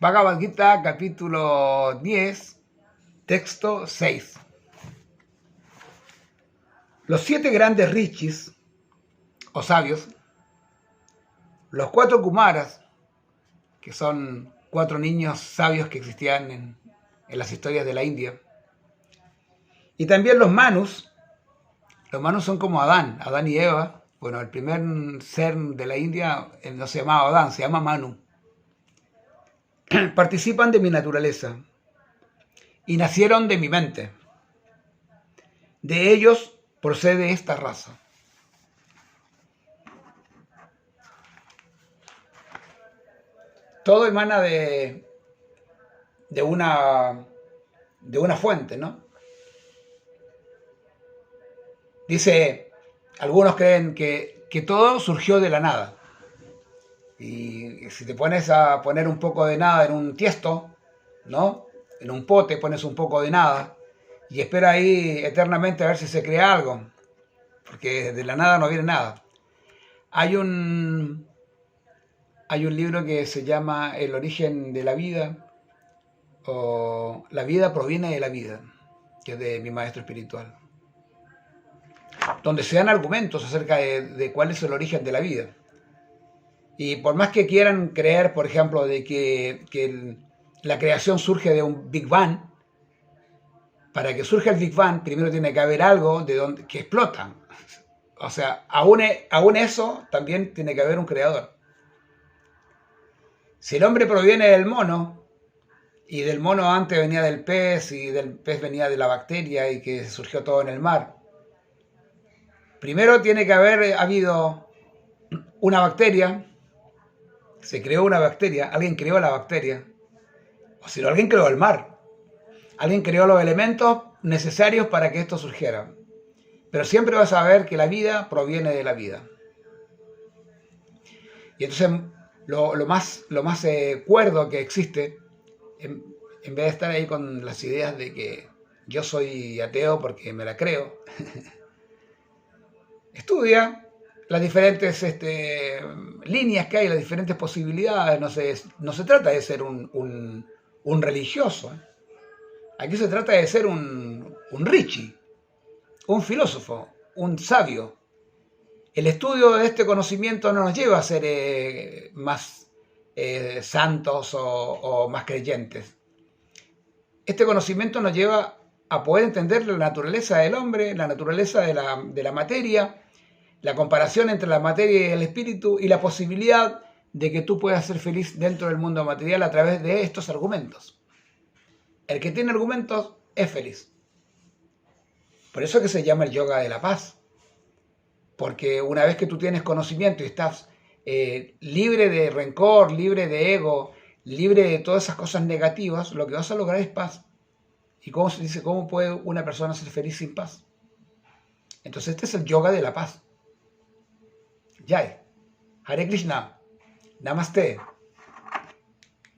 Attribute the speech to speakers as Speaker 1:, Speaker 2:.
Speaker 1: Bhagavad Gita, capítulo 10, texto 6. Los 7 grandes rishis, o sabios, los 4 kumaras, que son 4 niños sabios que existían en las historias de la India, y también los manus son como Adán y Eva. Bueno, el primer ser de la India no se llamaba Adán, se llama Manu. Participan de mi naturaleza y nacieron de mi mente. De ellos procede esta raza. Todo emana de una fuente, ¿no? Dice, algunos creen que todo surgió de la nada. Y si te pones a poner un poco de nada en un tiesto, ¿no? En un pote pones un poco de nada y espera ahí eternamente a ver si se crea algo, porque de la nada no viene nada. Hay un libro que se llama El origen de la vida, o La vida proviene de la vida, que es de mi maestro espiritual, donde se dan argumentos acerca de cuál es el origen de la vida. Y por más que quieran creer, por ejemplo, de que la creación surge de un Big Bang, para que surja el Big Bang, primero tiene que haber algo que explota. O sea, aún eso, también tiene que haber un creador. Si el hombre proviene del mono, y del mono antes venía del pez, y del pez venía de la bacteria, y que surgió todo en el mar, primero tiene que haber habido una bacteria. Se creó una bacteria, alguien creó la bacteria, o si no, alguien creó el mar, alguien creó los elementos necesarios para que esto surgiera. Pero siempre vas a ver que la vida proviene de la vida. Y entonces lo más cuerdo que existe, en vez de estar ahí con las ideas de que yo soy ateo porque me la creo, estudia las diferentes líneas que hay, las diferentes posibilidades. No se trata de ser un religioso. Aquí se trata de ser un rishi, un filósofo, un sabio. El estudio de este conocimiento no nos lleva a ser más santos o más creyentes. Este conocimiento nos lleva a poder entender la naturaleza del hombre, la naturaleza de la materia, la comparación entre la materia y el espíritu, y la posibilidad de que tú puedas ser feliz dentro del mundo material a través de estos argumentos. El que tiene argumentos es feliz. Por eso es que se llama el yoga de la paz. Porque una vez que tú tienes conocimiento y estás libre de rencor, libre de ego, libre de todas esas cosas negativas, lo que vas a lograr es paz. ¿Y cómo se dice? ¿Cómo puede una persona ser feliz sin paz? Entonces este es el yoga de la paz. Jai. Hare Krishna. Namaste.